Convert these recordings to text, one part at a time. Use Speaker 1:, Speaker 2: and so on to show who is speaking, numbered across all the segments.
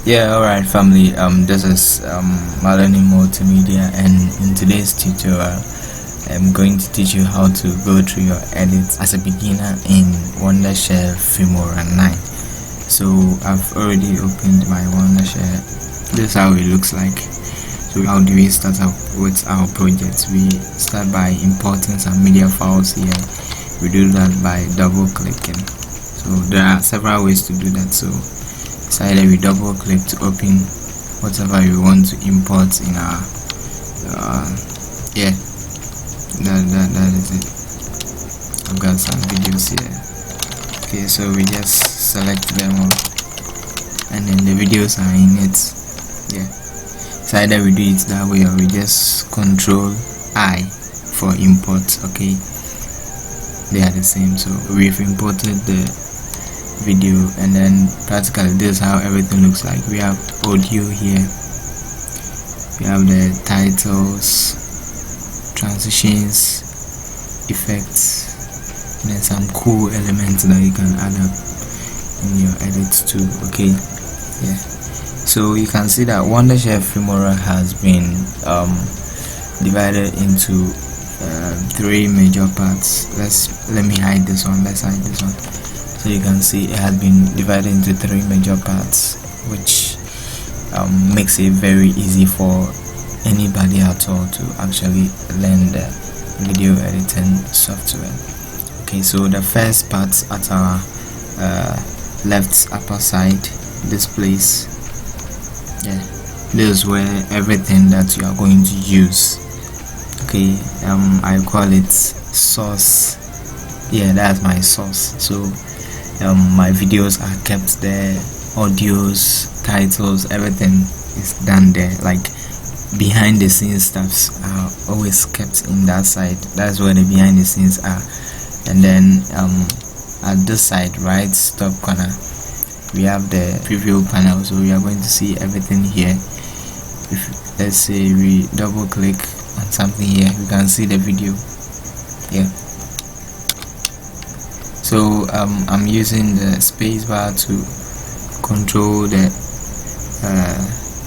Speaker 1: Yeah, alright family, this is Maloney Multimedia, and in today's tutorial I'm going to teach you how to go through your edits as a beginner in Wondershare Filmora 9. So I've already opened my Wondershare. This is how it looks like. So how do we start up with our project? We start by importing some media files here. We do that by double clicking. So there are several ways to do that. So it's either we double click to open whatever we want to import in our that is it. I've got some videos here. Okay, so we just select them all and then the videos are in it. Yeah, it's either we do it that way or we just control I for import. Okay, they are the same. So we've imported the video, and then practically this is how everything looks like. We have audio here, we have the titles, transitions, effects, and then some cool elements that you can add up in your edits too. Okay, yeah, so you can see that Wondershare Filmora has been divided into 3 major parts. Let me hide this one. Let's hide this one. So you can see it has been divided into 3 major parts, which makes it very easy for anybody at all to actually learn the video editing software. Okay, so the first part at our left upper side, this place, yeah, this is where everything that you are going to use. Okay, I call it source. Yeah, that's my source. So my videos are kept there, audios, titles, everything is done there. Like behind the scenes stuffs are always kept in that side. That's where the behind the scenes are. And then at this side, right top corner, we have the preview panel. So we are going to see everything here. If let's say we double click on something here, we can see the video. Yeah, so I'm using the spacebar to control the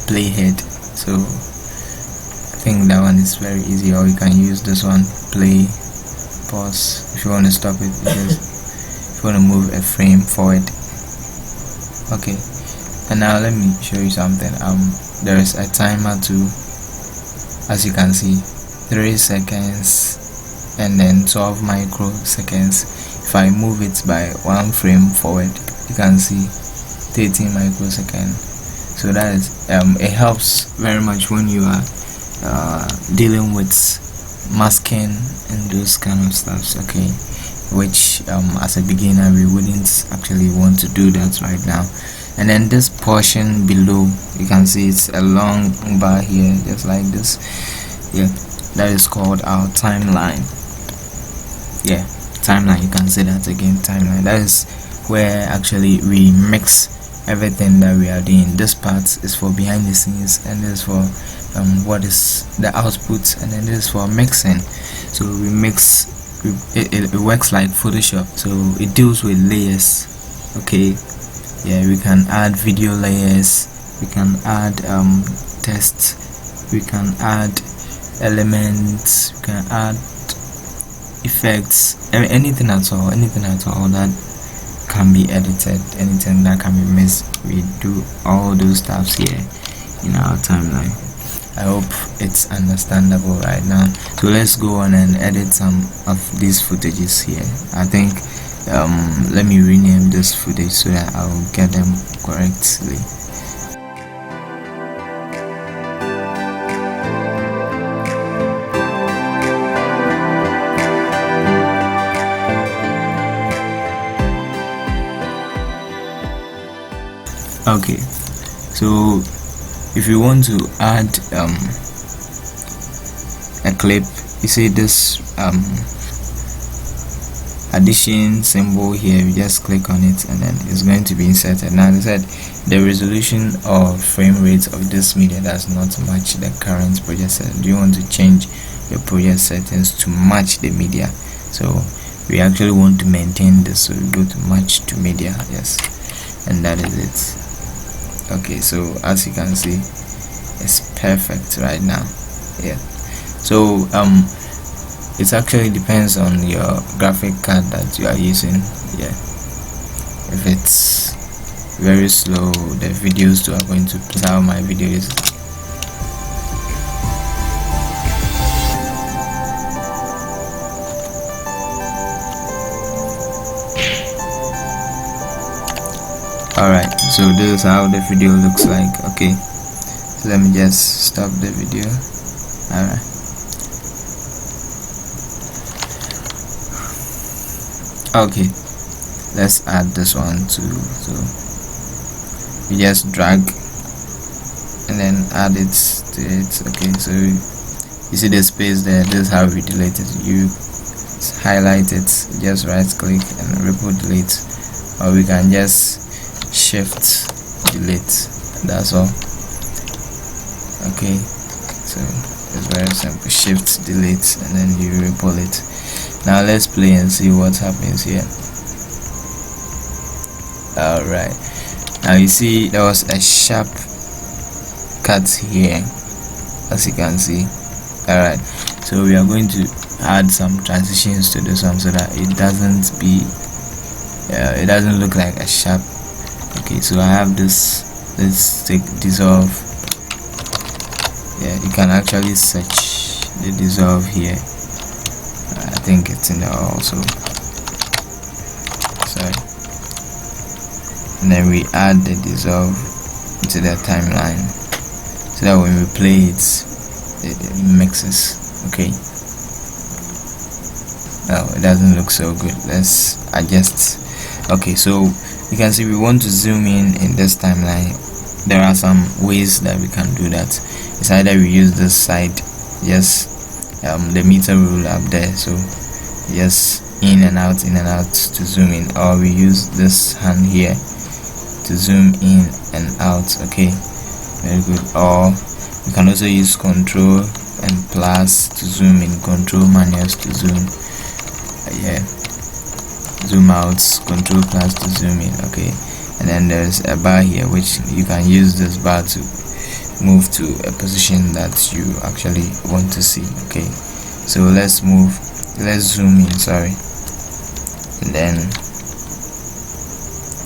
Speaker 1: playhead. So I think that one is very easy, or you can use this one, play, pause. If you want to stop it, if you want to move a frame forward. Okay, and now let me show you something. There is a timer too, as you can see, 3 seconds and then 12 microseconds. If I move it by 1 frame forward, you can see 13 microseconds. So that is it helps very much when you are dealing with masking and those kind of stuffs. Okay, which as a beginner we wouldn't actually want to do that right now. And then this portion below, you can see it's a long bar here, just like this. Yeah, that is called our timeline. Yeah, timeline, you can say that again, timeline. That is where actually we mix everything that we are doing. This part is for behind the scenes, and this is for what is the output, and then this is for mixing. So we mix, it works like Photoshop, so it deals with layers. Okay, yeah, we can add video layers, we can add text, we can add elements, we can add effects, anything at all that can be edited, anything that can be missed. We do all those stuffs here in our timeline. I hope it's understandable right now. So let's go on and edit some of these footages here. I think let me rename this footage so that I'll get them correctly. Okay, so if you want to add a clip, you see this addition symbol here, you just click on it and then it's going to be inserted. Now, as I said, the resolution or frame rate of this media does not match the current project setting. Do you want to change your project settings to match the media? So we actually want to maintain this, so we go to match to media, yes, and that is it. Okay, so as you can see, it's perfect right now. Yeah, so it actually depends on your graphic card that you are using. Yeah, if it's very slow, the videos too are going to play. How my video is. Alright, so this is how the video looks like. Okay, so let me just stop the video. Alright, okay, let's add this one too. So you just drag and then add it to it. Okay, so you see the space there. This is how we delete it. You highlight it, just right click and ripple delete, or we can just shift delete. That's all. Okay, so it's very simple. Shift delete and then you ripple it. Now let's play and see what happens here. Alright, now you see there was a sharp cut here, as you can see. Alright, so we are going to add some transitions to this one so that it doesn't look like a sharp. Okay, so I have this. Let's take dissolve. Yeah, you can actually search the dissolve here. I think it's in there also. Sorry. And then we add the dissolve into the timeline so that when we play it mixes. Okay. Well, it doesn't look so good. Let's adjust. Okay, so you can see we want to zoom in this timeline. There are some ways that we can do that. It's either we use this side, just the meter rule up there, so just in and out to zoom in, or we use this hand here to zoom in and out. Okay, very good. Or we can also use control and plus to zoom in, control minus to zoom. Yeah, zoom out, control plus to zoom in. Okay, and then there's a bar here which you can use this bar to move to a position that you actually want to see. Okay, so let's zoom in, sorry, and then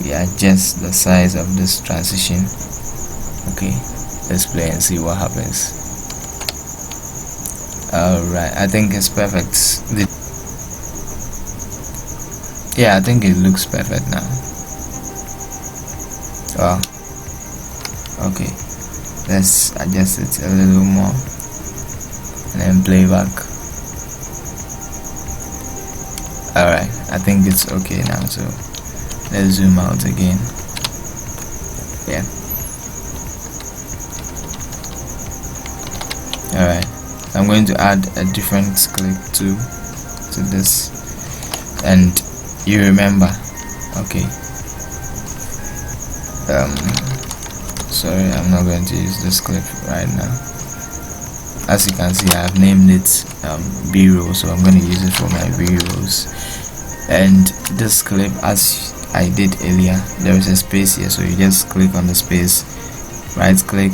Speaker 1: we adjust the size of this transition. Okay, let's play and see what happens. Alright, I think it's perfect. Yeah, I think it looks perfect now. Wow. Okay, let's adjust it a little more and then play back. Alright, I think it's okay now, so let's zoom out again. Yeah. Alright, I'm going to add a different clip to this, and you remember. Okay, sorry, I'm not going to use this clip right now. As you can see, I have named it B-roll, so I'm going to use it for my B-rolls. And this clip, as I did earlier, there is a space here, so you just click on the space, right click,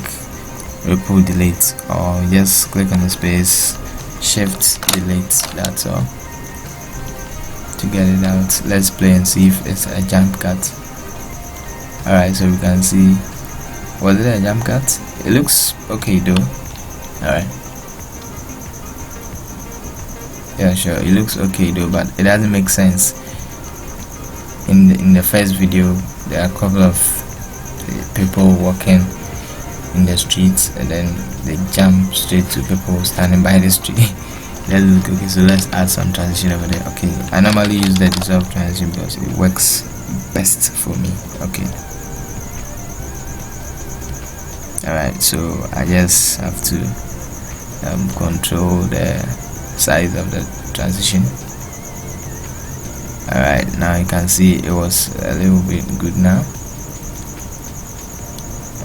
Speaker 1: ripple delete, or just click on the space, shift delete. That's all to get it out. Let's play and see if it's a jump cut. Alright, so we can see, was it a jump cut? It looks okay though. Alright, yeah, sure, it looks okay though, but it doesn't make sense. In the first video, there are a couple of people walking in the streets, and then they jump straight to people standing by the street. That look okay. So let's add some transition over there. Okay, I normally use the dissolve transition because it works best for me. Okay, alright, so I just have to control the size of the transition. Alright, now you can see it was a little bit good now.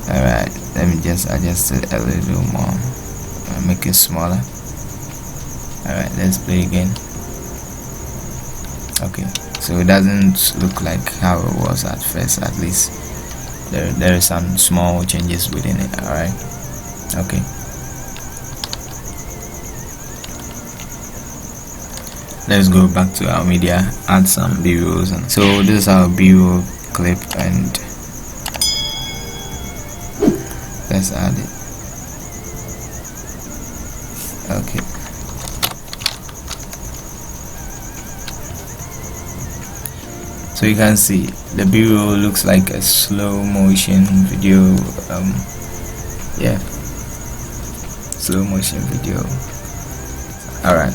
Speaker 1: Alright, let me just adjust it a little more and make it smaller. Alright, let's play again. Okay, so it doesn't look like how it was at first, at least. there is some small changes within it. All right, okay. Let's go back to our media, add some b-rolls. And so this is our b-roll clip, and let's add it. Okay, so you can see the b-roll looks like a slow motion video. Yeah, slow motion video. All right,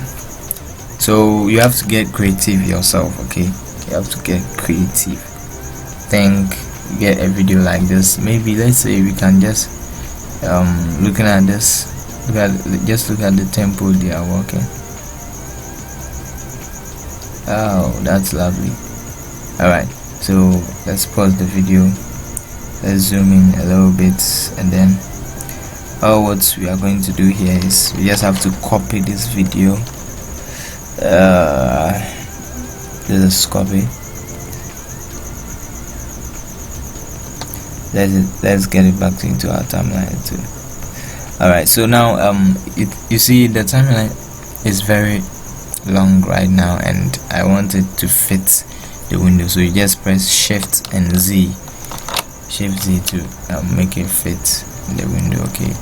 Speaker 1: so you have to get creative yourself. Okay, you have to get creative. Think, get a video like this. Maybe let's say we can just looking at this, look at the tempo they are working. Oh, that's lovely. All right, so let's pause the video, let's zoom in a little bit, and then what we are going to do here is we just have to copy this video. Let's copy. Let's get it back into our timeline too. Alright, so now you see the timeline is very long right now, and I want it to fit the window, so you just press Shift and Z to make it fit the window. Okay,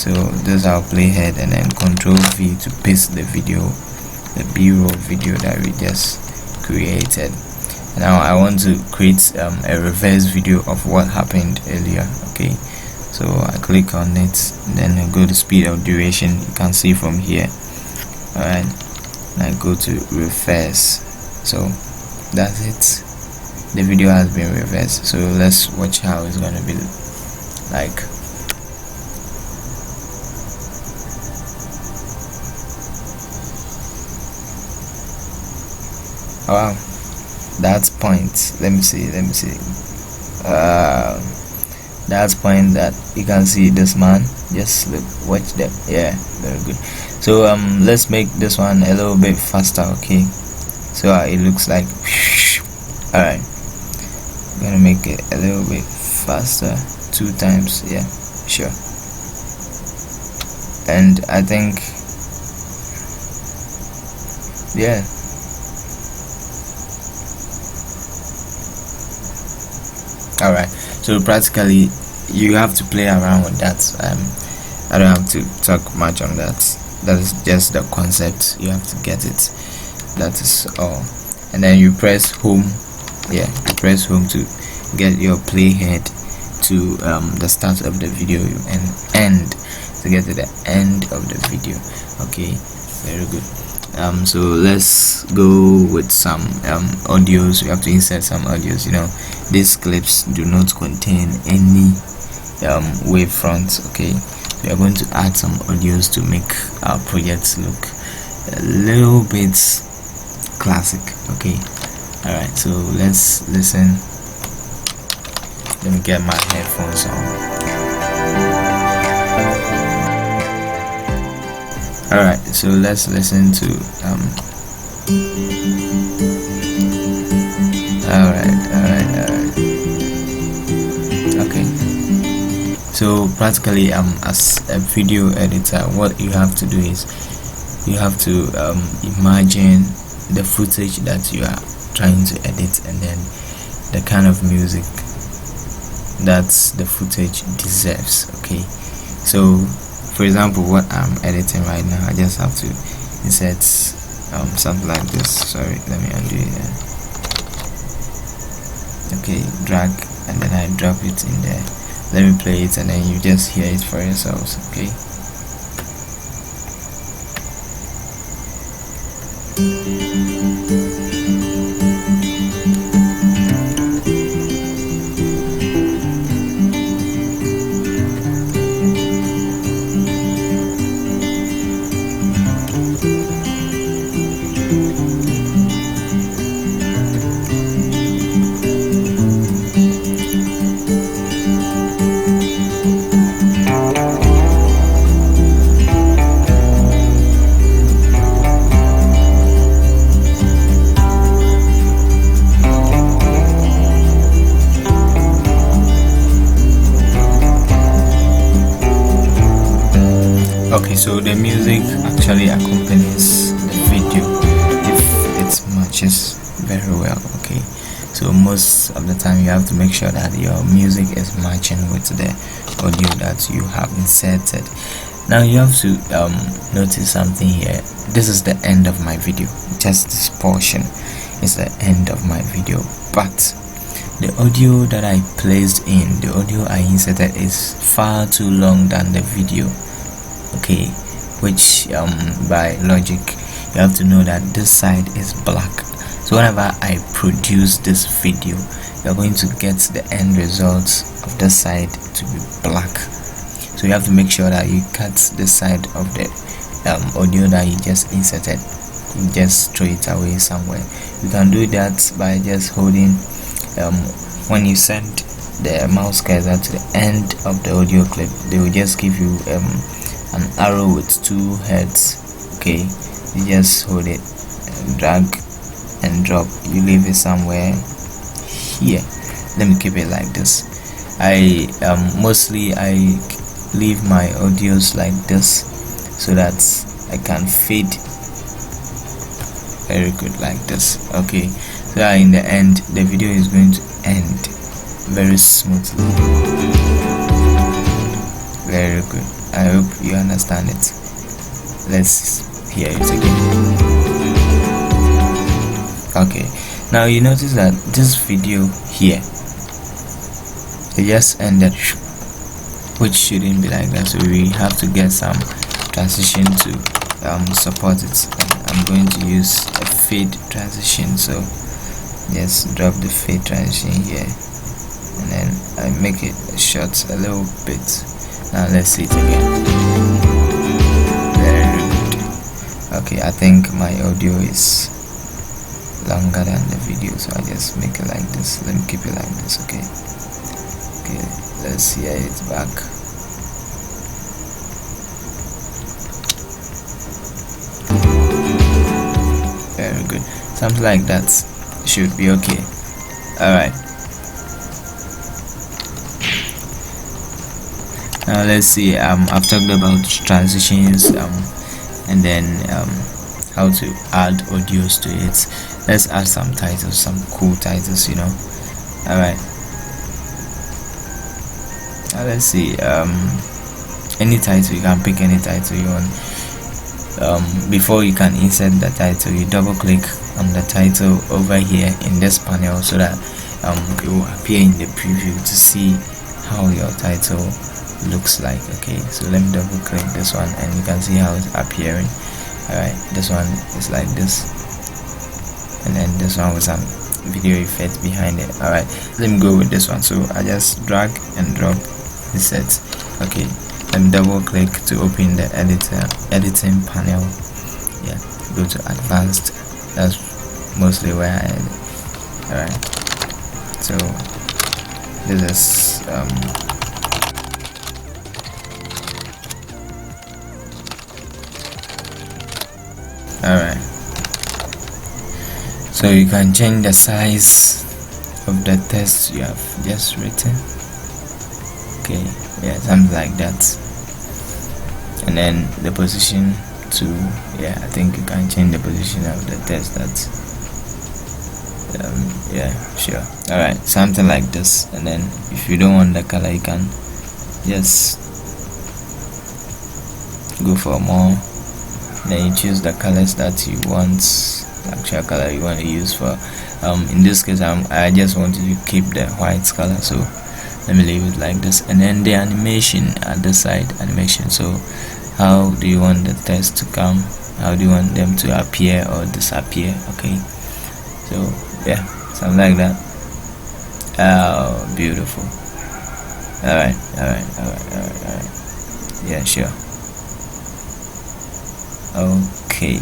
Speaker 1: so this is our playhead, and then Control V to paste the video, the b-roll video that we just created. Now I want to create a reverse video of what happened earlier. Okay, so I click on it, then I go to speed of duration. You can see from here. Alright, I go to reverse. So that's it, the video has been reversed. So let's watch how it's gonna be like. Oh, wow, that's point. Let me see. That's point that you can see this man. Just look, watch them. Yeah, very good. So let's make this one a little bit faster. Okay, so it looks like alright, I'm gonna make it a little bit faster, 2 times. Yeah, sure. And I think, yeah, alright, so practically you have to play around with that. I don't have to talk much on that. That is just the concept, you have to get it. That is all. And then you press home. Yeah, you press home to get your playhead to the start of the video, and end to get to the end of the video. Okay, very good. So let's go with some audios. We have to insert some audios. You know, these clips do not contain any wavefronts. Okay, we are going to add some audios to make our projects look a little bit classic. Okay, all right, so let's listen. Let me get my headphones on. Alright, so let's listen to alright. Okay, so practically as a video editor, what you have to do is you have to imagine the footage that you are trying to edit, and then the kind of music that the footage deserves. Okay, so for example, what I'm editing right now, I just have to insert something like this. Sorry, let me undo it. Okay, drag, and then I drop it in there. Let me play it, and then you just hear it for yourselves. Okay. Okay, so the music actually accompanies the video if it matches very well. Okay, so most of the time you have to make sure that your music is matching with the audio that you have inserted. Now you have to notice something here. This is the end of my video. Just this portion is the end of my video, but the audio that I placed in, the audio I inserted, is far too long than the video. Okay, which by logic you have to know that this side is black. So whenever I produce this video, you're going to get the end results of this side to be black. So you have to make sure that you cut the side of the audio that you just inserted. You just throw it away somewhere. You can do that by just holding when you send the mouse cursor to the end of the audio clip, they will just give you an arrow with two heads. Okay, you just hold it and drag and drop. You leave it somewhere here. Let me keep it like this. I mostly I leave my audios like this so that I can fade very good like this. Okay, so that in the end the video is going to end very smoothly. Very good. I hope you understand it. Let's hear it again. Okay, now you notice that this video here, it just ended, which shouldn't be like that. So we have to get some transition to support it, and I'm going to use a fade transition. So just drop the fade transition here, and then I make it short a little bit. Now let's see it again. Very good. Okay, I think my audio is longer than the video, so I just make it like this. Let me keep it like this. Okay, let's hear it back. Very good. Something like that should be okay. Alright, now let's see. I've talked about transitions and then how to add audios to it. Let's add some titles, some cool titles, you know. Alright, now let's see. Any title, you can pick any title you want. Before you can insert the title, you double click on the title over here in this panel so that it will appear in the preview to see how your title looks like. Okay, so let me double click this one and you can see how it's appearing. Alright, this one is like this, and then this one with some video effect behind it. Alright, let me go with this one. So I just drag and drop the set. Okay, let me double click to open the editing panel. Yeah, go to advanced. That's mostly where I edit. Alright, so this is alright, so you can change the size of the text you have just written. Okay, yeah, something like that. And then the position to, yeah, I think you can change the position of the text. That yeah, sure. Alright, something like this. And then if you don't want the color, you can just go for more. Then you choose the colors that you want, the actual color you want to use for. In this case, I just want to keep the white color, so let me leave it like this. And then the animation at the side, animation. So how do you want the text to come? How do you want them to appear or disappear? Okay, so yeah, something like that. Oh, beautiful. Alright. Yeah, sure. Okay,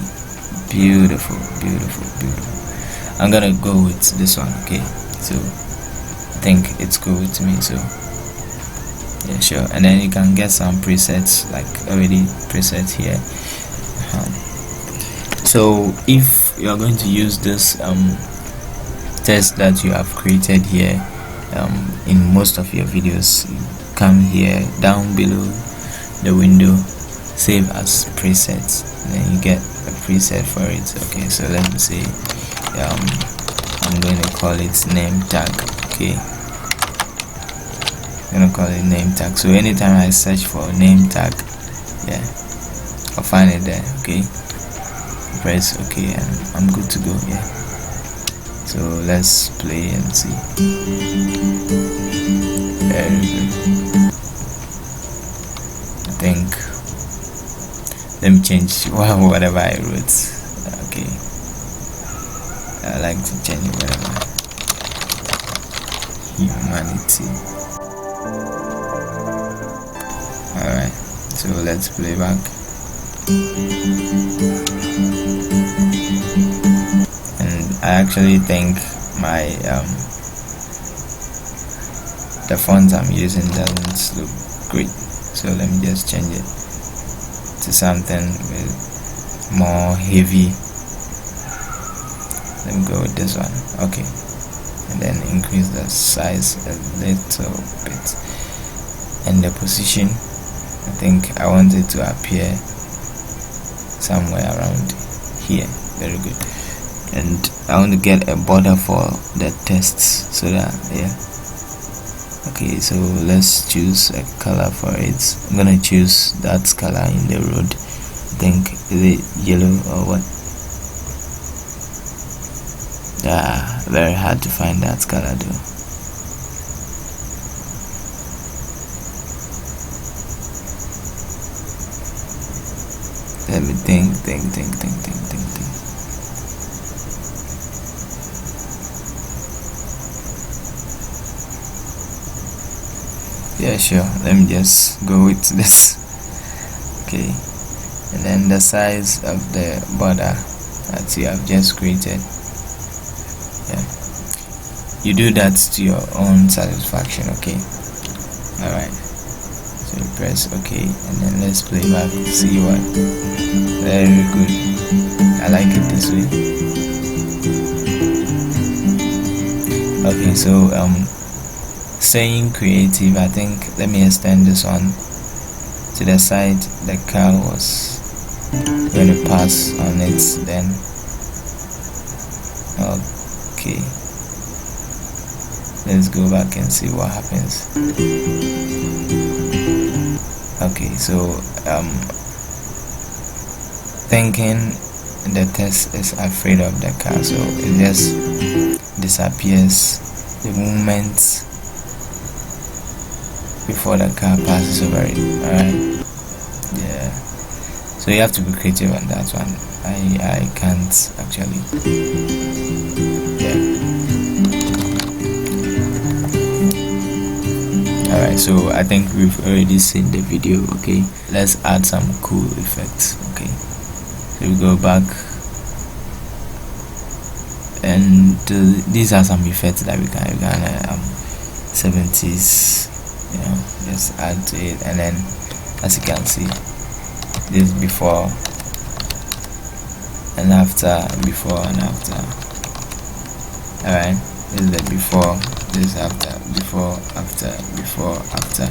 Speaker 1: beautiful. I'm gonna go with this one. Okay, so I think it's cool with me, so yeah, sure. And then you can get some presets, like already presets here. So if you're going to use this text that you have created here in most of your videos, come here down below the window, save as presets, and then you get a preset for it. Okay, so let me say I'm going to call it name tag. Okay, I'm gonna call it name tag. So anytime I search for name tag, yeah, I'll find it there. Okay, press OK and I'm good to go. Yeah, so let's play and see. Very good. I think let me change whatever I wrote. Okay, I like to change whatever. Humanity. Alright, so let's play back. And I actually think my the font I'm using doesn't look great, so let me just change it to something with more heavy. Let me go with this one. Okay, and then increase the size a little bit, and the position, I think I want it to appear somewhere around here. Very good. And I want to get a border for the tests, so that, yeah. Okay, so let's choose a color for it. I'm gonna choose that color in the road. I think, is it yellow or what? Very hard to find that color though. Let me think. Yeah, sure. Let me just go with this. Okay, and then the size of the border that you have just created. Yeah, you do that to your own satisfaction. Okay. All right. So you press OK, and then let's play back. See what? Very good. I like it this way. Okay, so saying creative, I think let me extend this one to the side the car was going to pass on it. Then okay, let's go back and see what happens. Okay, so thinking the test is afraid of the car, so it just disappears the moment before the car passes over it. Alright, yeah, so you have to be creative on that one. I can't actually. Yeah. Alright, so I think we've already seen the video. Okay, let's add some cool effects. Okay, so we go back, and these are some effects that we can 70s, you know, just add to it. And then as you can see, this before and after, before and after. Alright, this is the before, this is after, before, after, before, after.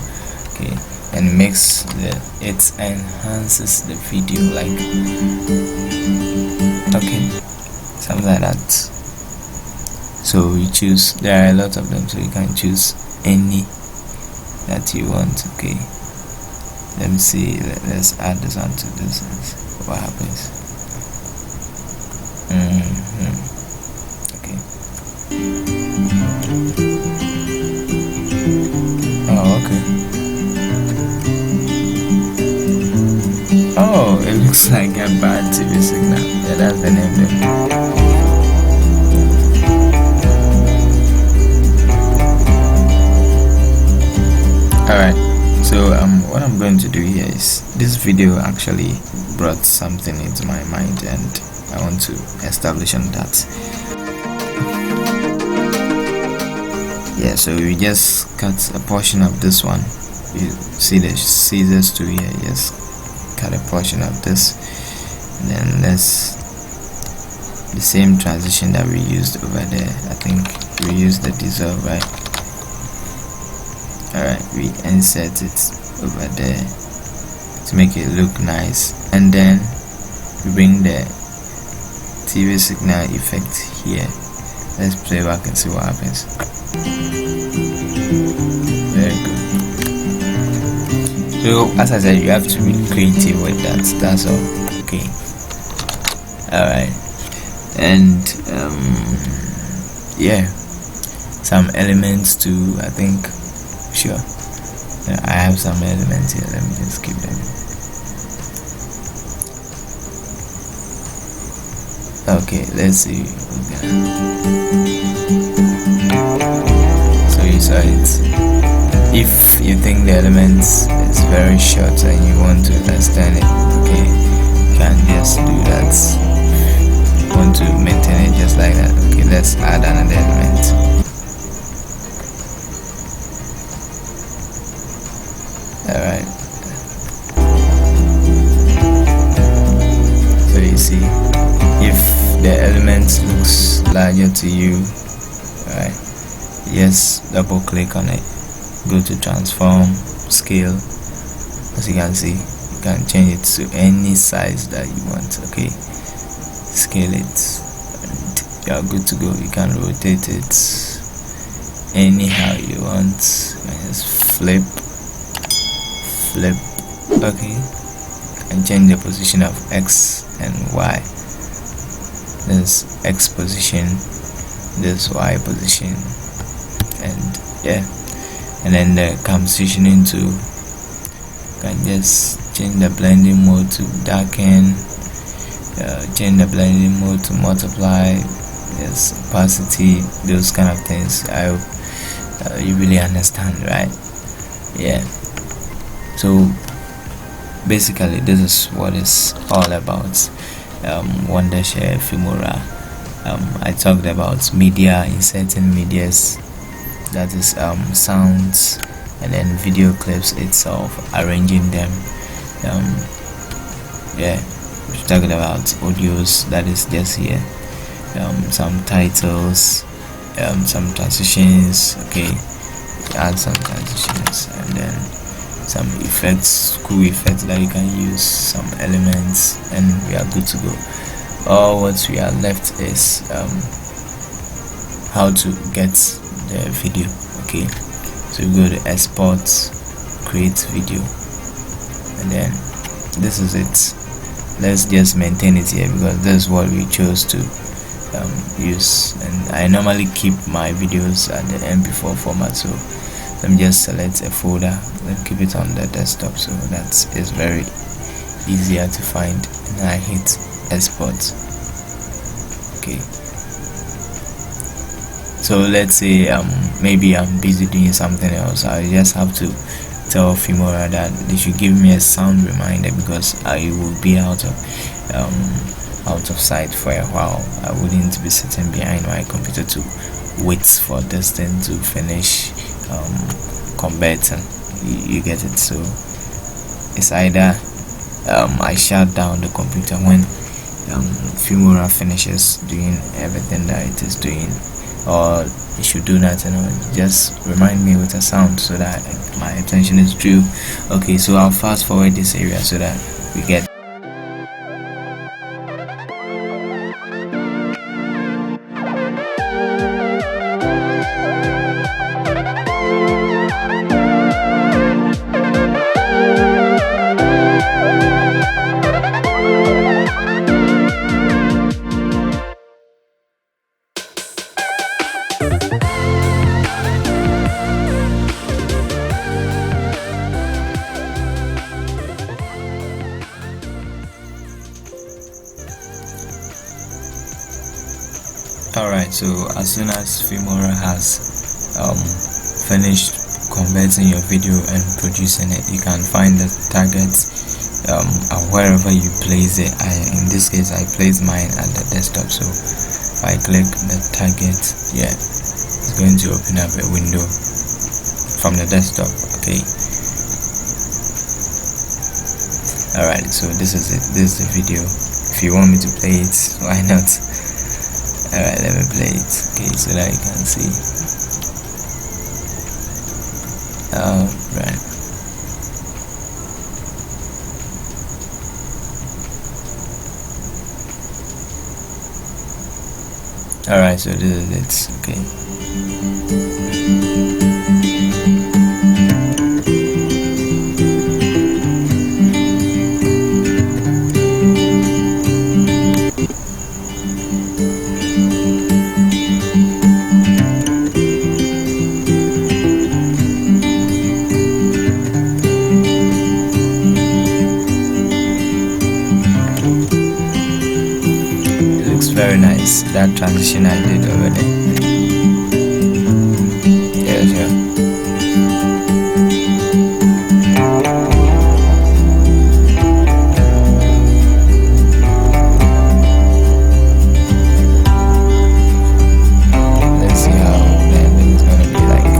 Speaker 1: Okay, and makes it enhances the video, like, okay, something like that. So you choose, there are a lot of them, so you can choose any that you want. Okay, let me see, let's add this onto this and see what happens. Okay. Oh, okay. Oh, it looks like a bad TV signal. Yeah, that's the name there. Alright, so what I'm going to do here is, this video actually brought something into my mind and I want to establish on that. Yeah, so we just cut a portion of this one. You see the scissors to here, just cut a portion of this, and then let's the same transition that we used over there. I think we used the dissolve, right? Alright, we insert it over there to make it look nice, and then we bring the TV signal effect here. Let's play back and see what happens. Very good. So as I said, you have to be creative with that. That's all. Okay. Alright. And yeah, some elements too, I think. Sure, I have some elements here. Let me just keep them. Okay, let's see. So you saw it. If you think the elements is very short and you want to extend it, okay, you can just do that. You want to maintain it just like that. Okay, let's add another element. Alright. So you see, if the element looks larger to you, right, just double click on it, go to transform, scale. As you can see, you can change it to any size that you want. Okay, scale it and you are good to go. You can rotate it anyhow you want. Just flip. Okay, and change the position of X and Y. This X position, this Y position, and yeah, and then the composition into, you can just change the blending mode to darken, change the blending mode to multiply, yes, opacity, those kind of things. I hope you really understand, right? Yeah. So basically this is what it's all about. Wondershare Filmora. I talked about media, inserting medias, that is sounds, and then video clips itself, arranging them. Yeah, we talked about audios, that is just here. Some titles, some transitions. Okay, add some transitions, and then some effects, cool effects that you can use, some elements, and we are good to go. All what we are left is how to get the video. Okay, so we go to export, create video, and then this is it. Let's just maintain it here because this is what we chose to use, and I normally keep my videos at the MP4 format, so let me just select a folder and keep it on the desktop, so that is very easier to find, and I hit export. Okay, so let's say maybe I'm busy doing something else. I just have to tell Filmora that they should give me a sound reminder because I will be out of sight for a while. I wouldn't be sitting behind my computer to wait for this thing to finish converting. You get it? So it's either I shut down the computer when Filmora finishes doing everything that it is doing, or it should do nothing, or just remind me with a sound so that my attention is due. Okay, so I'll fast forward this area so that we get. Alright, so as soon as Filmora has finished converting your video and producing it, you can find the target wherever you place it. In this case, I place mine at the desktop, so if I click the target, yeah, it's going to open up a window from the desktop. Okay, alright, so this is it. This is the video. If you want me to play it, why not? Alright, let me play it. Okay, so that you can see. Alright. Alright, so this is it. Okay. Very nice, that transition I did already. Yeah, sure. Let's see how the ending is gonna be like.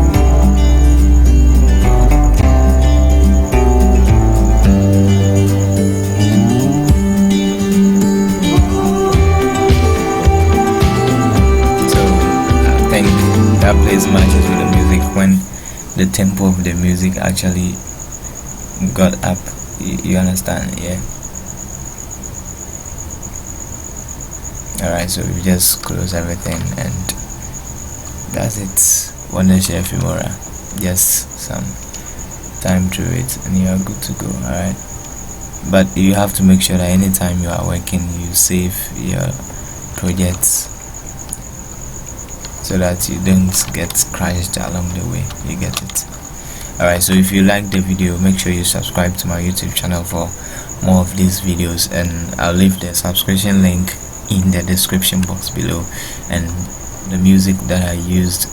Speaker 1: That plays matches with the music when the tempo of the music actually got up. You understand? Yeah. Alright, so we just close everything and that's it. Wondershare Filmora. Just some time through it and you are good to go. Alright. But you have to make sure that anytime you are working, you save your projects, so that you don't get crashed along the way. You get it? Alright, so if you like the video, make sure you subscribe to my YouTube channel for more of these videos, and I'll leave the subscription link in the description box below, and the music that I used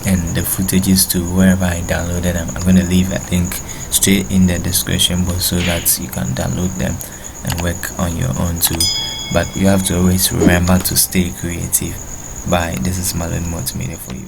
Speaker 1: and the footages to wherever I downloaded them, I'm going to leave a link straight in the description box so that you can download them and work on your own too. But you have to always remember to stay creative. Bye. This is Maloney Multimedia for you.